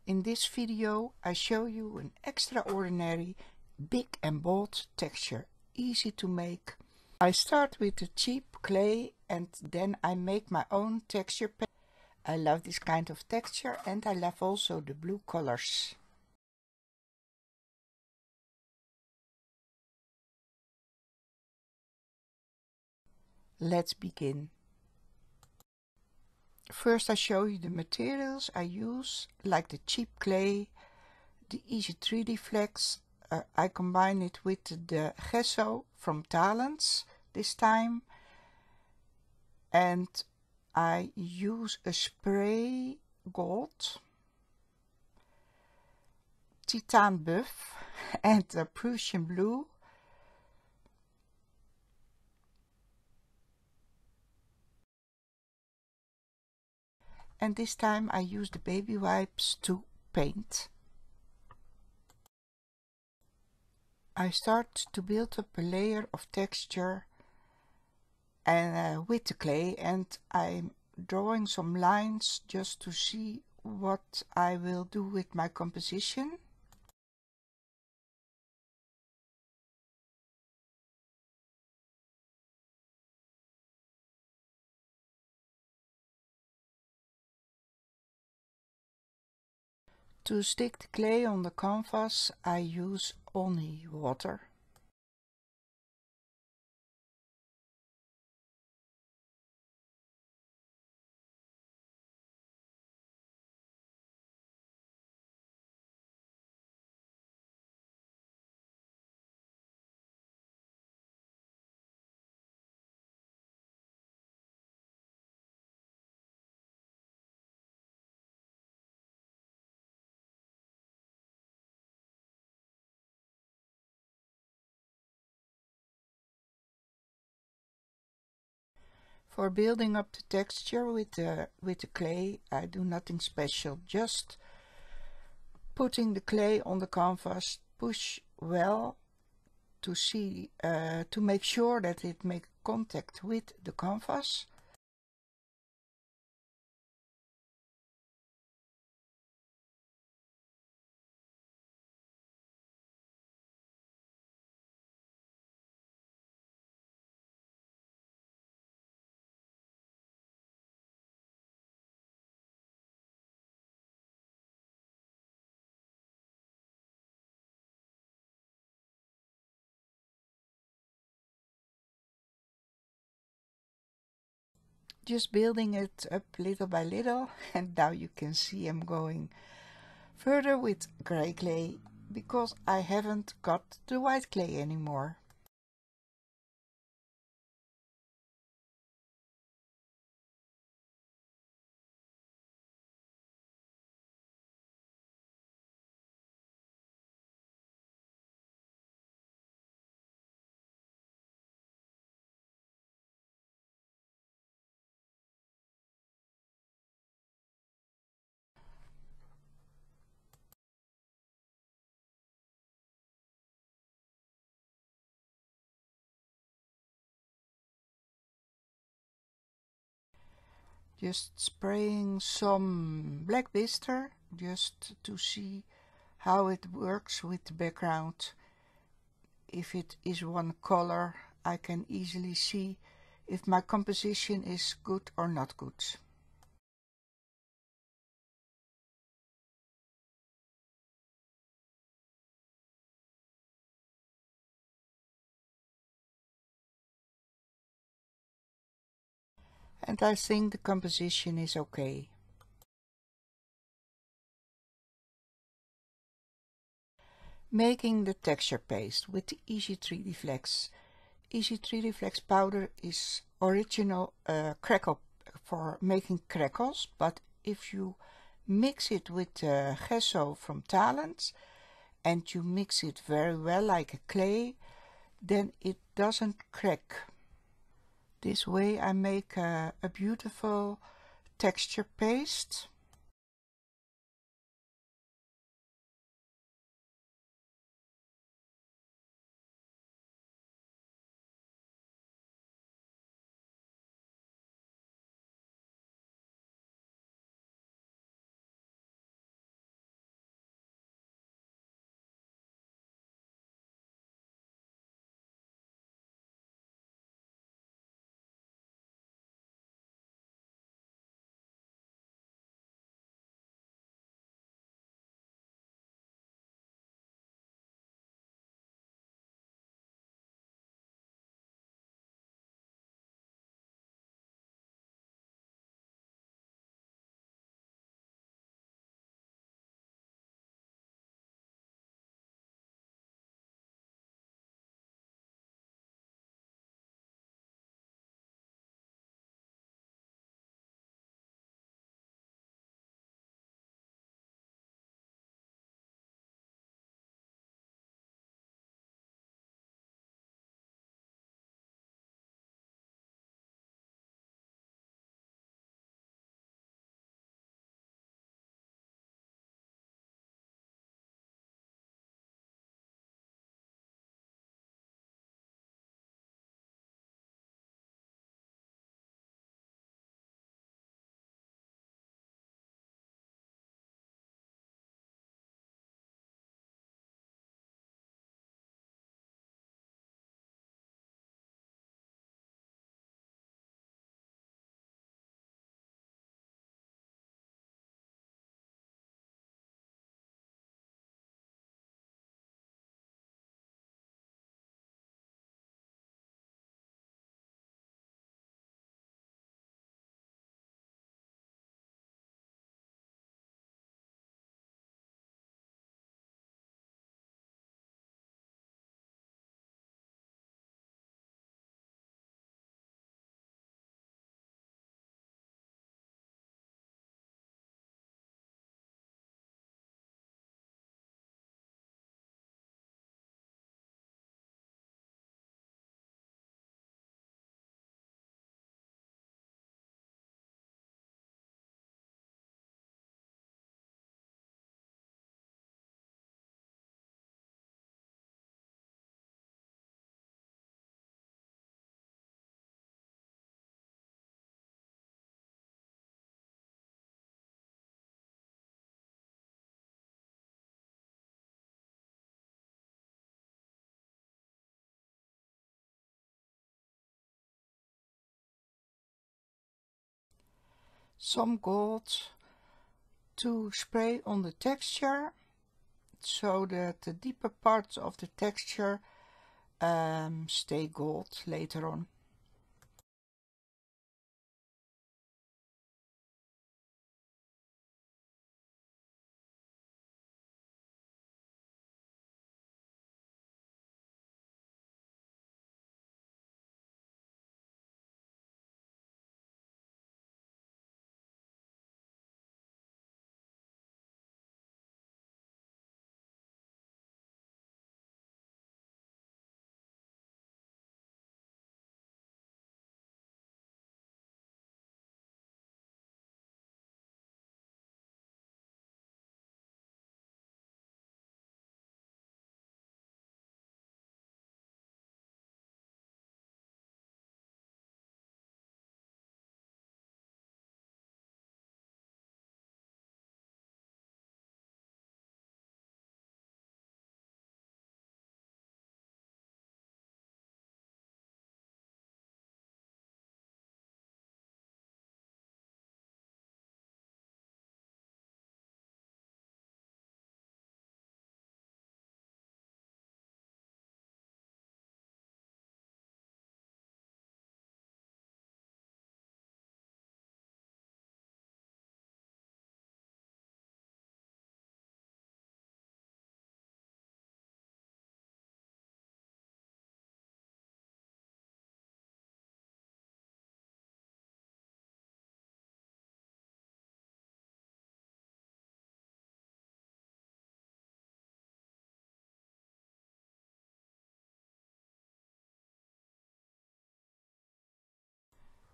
In this video I show you an extraordinary big and bold texture, easy to make. I start with the cheap clay and then I make my own texture paste. I love this kind of texture and I love also the blue colors. Let's begin. First I show you the materials I use, like the cheap clay, the easy 3D flex. I combine it with the gesso from Talents this time, and I use a spray gold, Titan buff and a Prussian blue. And this time I use the baby wipes to paint. I start to build up a layer of texture and with the clay, and I'm drawing some lines just to see what I will do with my composition. To stick the clay on the canvas, I use only water. For building up the texture with the clay, I do nothing special, just putting the clay on the canvas, push well to see to make sure that it makes contact with the canvas. Just building it up little by little, and now you can see I'm going further with gray clay because I haven't got the white clay anymore. Just spraying some black blister just to see how it works with the background. If it is one color, I can easily see if my composition is good or not good. And I think the composition is okay. Making the texture paste with the Easy 3D Flex. Easy 3D Flex powder is original crackle for making crackles, but if you mix it with gesso from Talent and you mix it very well like a clay, then it doesn't crack. This way I make a beautiful texture paste. some gold to spray on the texture so that the deeper parts of the texture stay gold later on.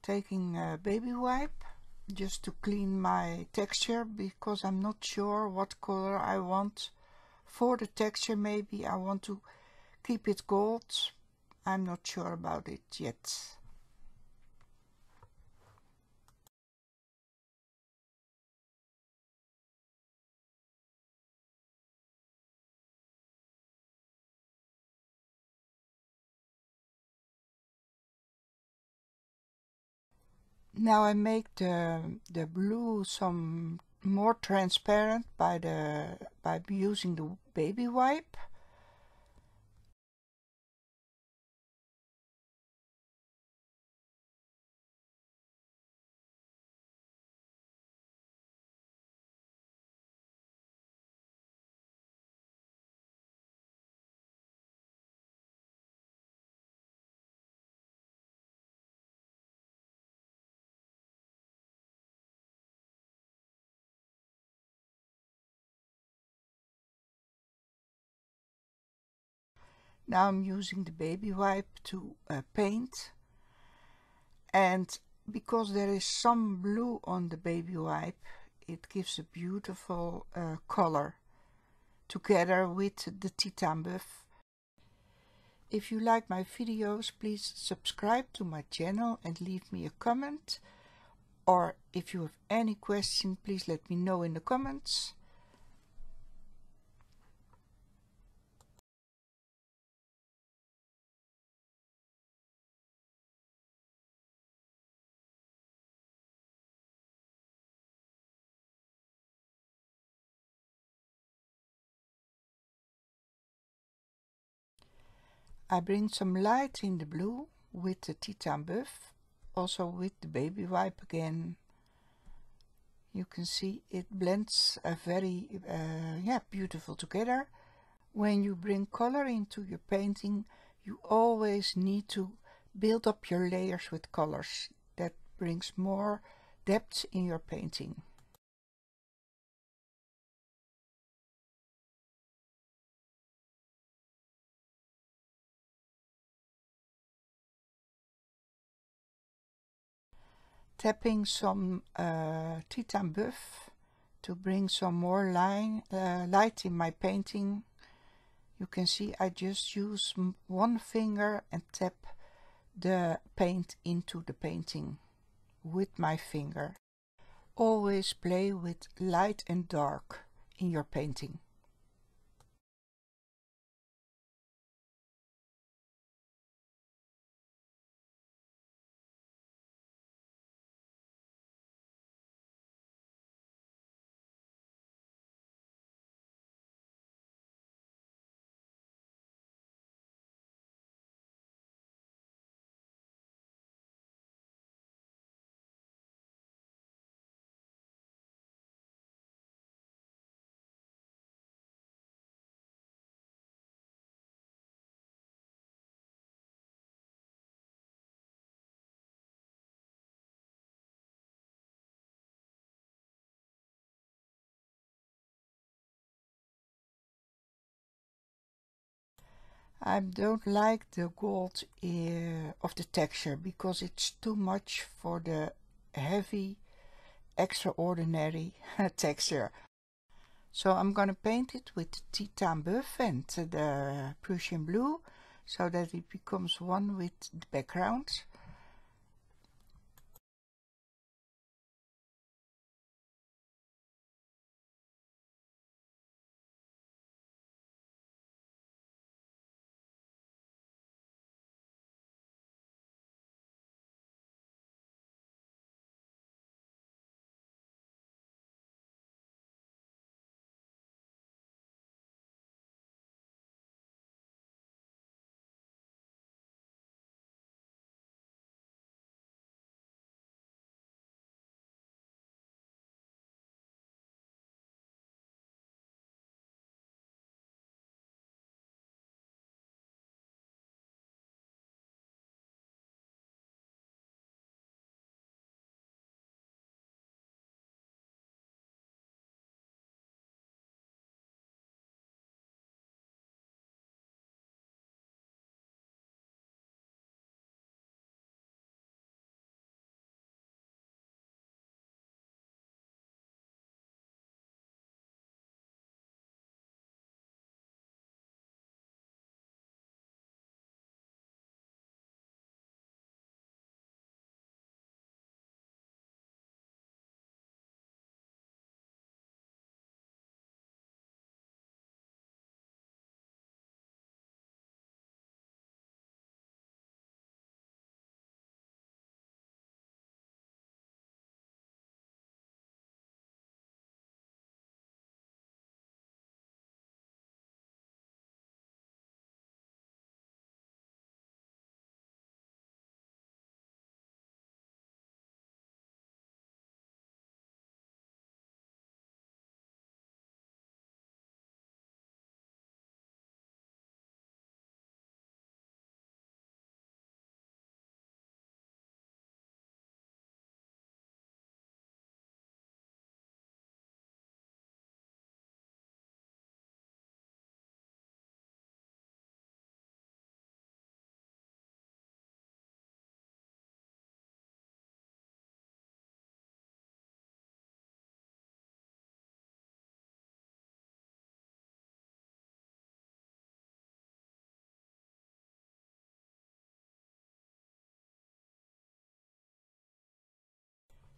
Taking a baby wipe just to clean my texture because I'm not sure what color I want for the texture. Maybe I want to keep it gold. I'm not sure about it yet. Now I make the blue some more transparent by using the baby wipe. Now I'm using the baby wipe to paint, and because there is some blue on the baby wipe, it gives a beautiful color together with the Titan buff. If you like my videos, please subscribe to my channel and leave me a comment, or if you have any question, please let me know in the comments. I bring some light in the blue with the Titan buff, also with the baby wipe again. You can see it blends very beautiful together. When you bring color into your painting, you always need to build up your layers with colors. That brings more depth in your painting. Tapping some Titan buff to bring some more light in my painting. You can see I just use one finger and tap the paint into the painting with my finger. Always play with light and dark in your painting. I don't like the gold of the texture because it's too much for the heavy, extraordinary texture. So I'm gonna paint it with the Titan Buff and the Prussian Blue so that it becomes one with the background.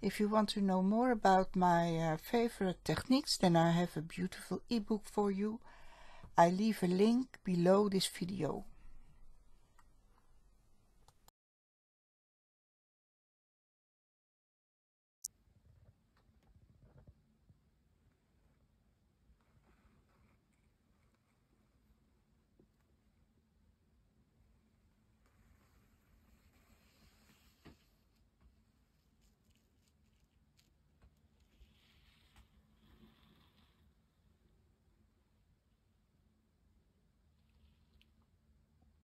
If you want to know more about my favorite techniques, then I have a beautiful ebook for you. I leave a link below this video.